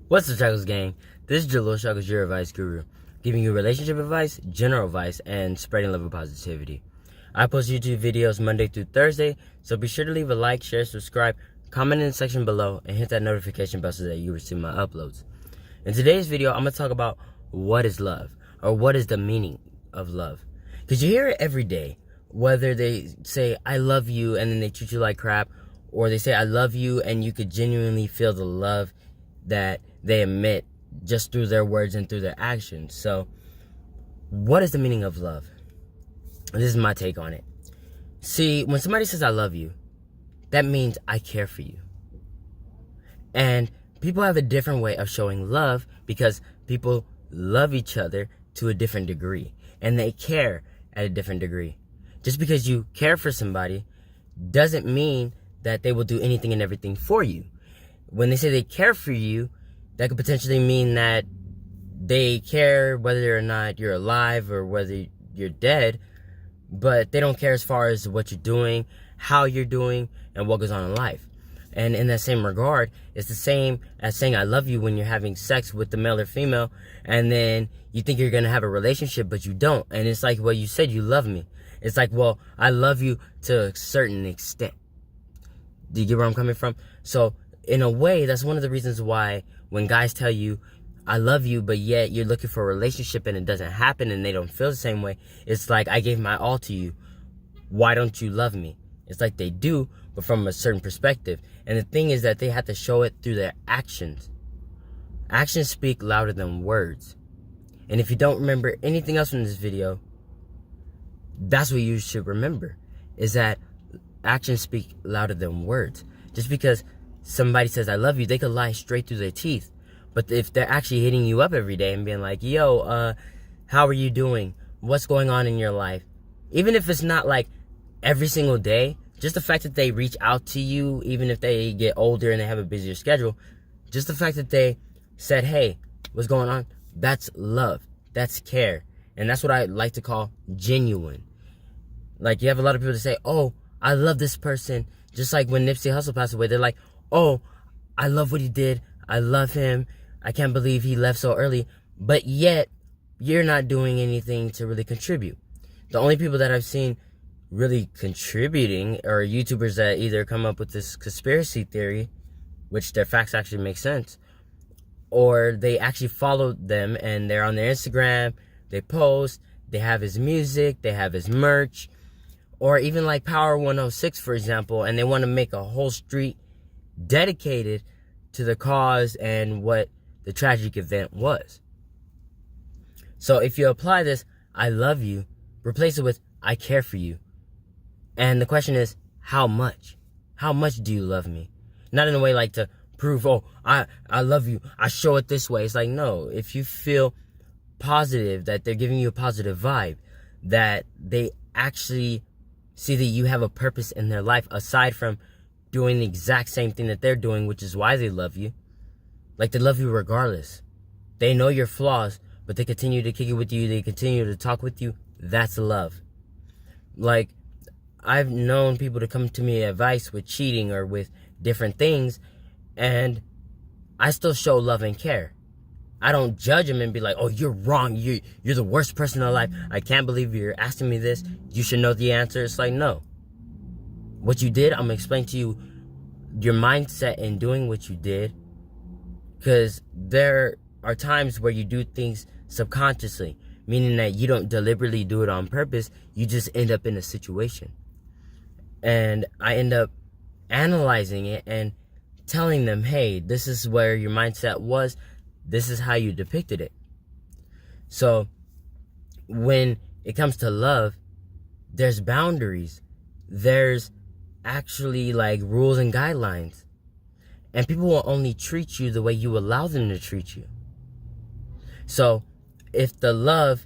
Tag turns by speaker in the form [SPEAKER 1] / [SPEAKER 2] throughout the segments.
[SPEAKER 1] What's the Chuckles gang? This is Jalil Chuckles, your advice guru, giving you relationship advice, general advice, and spreading love and positivity. I post YouTube videos Monday through Thursday, so be sure to leave a like, share, subscribe, comment in the section below, and hit that notification bell so that you receive my uploads. In today's video, I'm going to talk about what is love, or what is the meaning of love. Because you hear it every day, whether they say, I love you, and then they treat you like crap, or they say, I love you, and you could genuinely feel the love that they emit just through their words and through their actions. So, what is the meaning of love? This is my take on it. See, when somebody says I love you, that means I care for you. And people have a different way of showing love because people love each other to a different degree. And they care at a different degree. Just because you care for somebody doesn't mean that they will do anything and everything for you. When they say they care for you, that could potentially mean that they care whether or not you're alive or whether you're dead, but they don't care as far as what you're doing, how you're doing, and what goes on in life. And in that same regard, it's the same as saying I love you when you're having sex with the male or female, and then you think you're going to have a relationship, but you don't. And it's like, well, you said you love me. It's like, well, I love you to a certain extent. Do you get where I'm coming from? So, in a way, that's one of the reasons why when guys tell you, I love you, but yet you're looking for a relationship and it doesn't happen and they don't feel the same way, it's like, I gave my all to you. Why don't you love me? It's like they do, but from a certain perspective. And the thing is that they have to show it through their actions. Actions speak louder than words. And if you don't remember anything else from this video, that's what you should remember, is that actions speak louder than words. Just because somebody says I love you, they could lie straight through their teeth. But if they're actually hitting you up every day and being like, yo, how are you doing? What's going on in your life? Even if it's not like every single day, just the fact that they reach out to you, even if they get older and they have a busier schedule, just the fact that they said, hey, what's going on? That's love. That's care. And that's what I like to call genuine. Like, you have a lot of people that say, oh, I love this person. Just like when Nipsey Hussle passed away, they're like, oh, I love what he did. I love him. I can't believe he left so early. But yet, you're not doing anything to really contribute. The only people that I've seen really contributing are YouTubers that either come up with this conspiracy theory, which their facts actually make sense, or they actually follow them and they're on their Instagram, they post, they have his music, they have his merch, or even like Power 106, for example, and they want to make a whole street dedicated to the cause and what the tragic event was. So if you apply this, I love you, replace it with I care for you. And the question is, how much? How much do you love me? Not in a way like to prove, oh, I love you, I show it this way. It's like, no, if you feel positive, that they're giving you a positive vibe, that they actually see that you have a purpose in their life aside from doing the exact same thing that they're doing, which is why they love you. Like, they love you regardless. They know your flaws, but they continue to kick it with you. They continue to talk with you. That's love. Like, I've known people to come to me advice with cheating or with different things, and I still show love and care. I don't judge them and be like, oh, you're wrong. You're the worst person in life. I can't believe you're asking me this. You should know the answer. It's like, no. What you did, I'm going to explain to you your mindset in doing what you did. Because there are times where you do things subconsciously, meaning that you don't deliberately do it on purpose. You just end up in a situation. And I end up analyzing it and telling them, hey, this is where your mindset was. This is how you depicted it. So when it comes to love, there's boundaries. There's actually like rules and guidelines. And people will only treat you the way you allow them to treat you. So if the love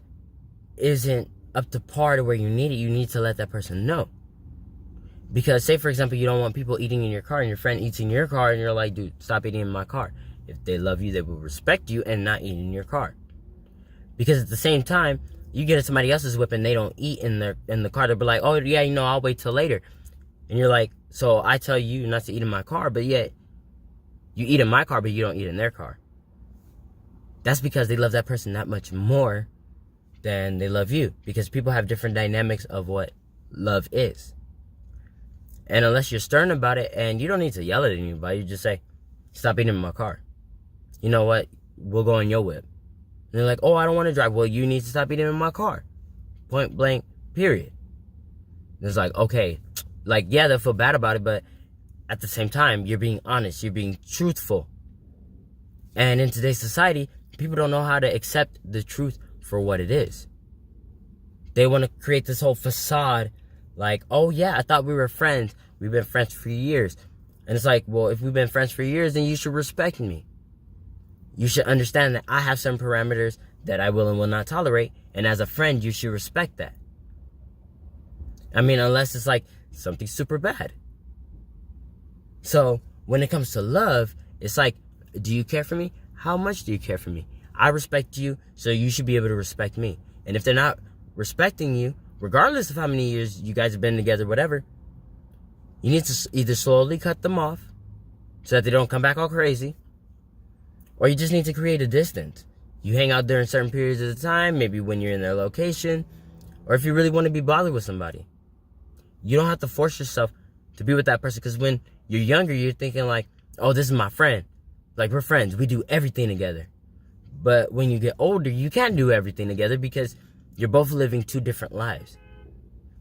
[SPEAKER 1] isn't up to par to where you need it, you need to let that person know. Because say, for example, you don't want people eating in your car and your friend eats in your car and you're like, dude, stop eating in my car. If they love you, they will respect you and not eat in your car. Because at the same time, you get in somebody else's whip and they don't eat in the car. They'll be like, oh, yeah, I'll wait till later. And you're like, so I tell you not to eat in my car, but yet you eat in my car, but you don't eat in their car. That's because they love that person that much more than they love you. Because people have different dynamics of what love is. And unless you're stern about it, and you don't need to yell at anybody, you just say, stop eating in my car. You know what? We'll go in your whip. And they're like, oh, I don't want to drive. Well, you need to stop eating in my car. Point blank, period. And it's like, okay, like, yeah, they'll feel bad about it, but at the same time, you're being honest. You're being truthful. And in today's society, people don't know how to accept the truth for what it is. They want to create this whole facade like, oh yeah, I thought we were friends. We've been friends for years. And it's like, well, if we've been friends for years, then you should respect me. You should understand that I have some parameters that I will and will not tolerate. And as a friend, you should respect that. I mean, unless it's like something super bad. So when it comes to love, it's like, do you care for me? How much do you care for me? I respect you, so you should be able to respect me. And if they're not respecting you, regardless of how many years you guys have been together, whatever, you need to either slowly cut them off so that they don't come back all crazy, or you just need to create a distance. You hang out during certain periods of the time, maybe when you're in their location, or if you really want to be bothered with somebody. You don't have to force yourself to be with that person, because when you're younger, you're thinking like, oh, this is my friend. Like, we're friends. We do everything together. But when you get older, you can't do everything together because you're both living two different lives.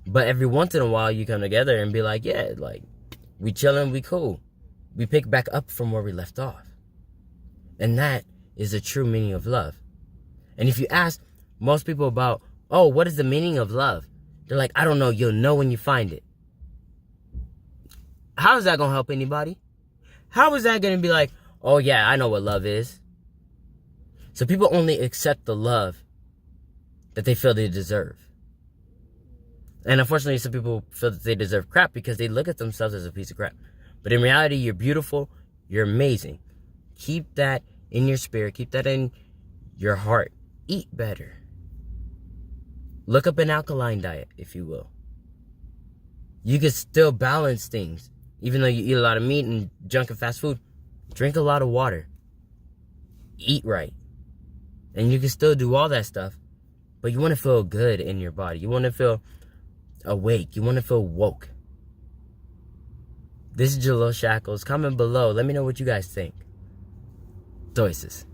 [SPEAKER 1] But every once in a while, you come together and be like, yeah, like, we chilling, we cool. We pick back up from where we left off. And that is the true meaning of love. And if you ask most people about, oh, what is the meaning of love? They're like, I don't know. You'll know when you find it. How is that going to help anybody? How is that going to be like, oh, yeah, I know what love is? So people only accept the love that they feel they deserve. And unfortunately, some people feel that they deserve crap because they look at themselves as a piece of crap. But in reality, you're beautiful. You're amazing. Keep that in your spirit. Keep that in your heart. Eat better. Look up an alkaline diet, if you will. You can still balance things. Even though you eat a lot of meat and junk and fast food, drink a lot of water. Eat right. And you can still do all that stuff, but you want to feel good in your body. You want to feel awake. You want to feel woke. This is Jalil Shackles. Comment below. Let me know what you guys think. Deuces.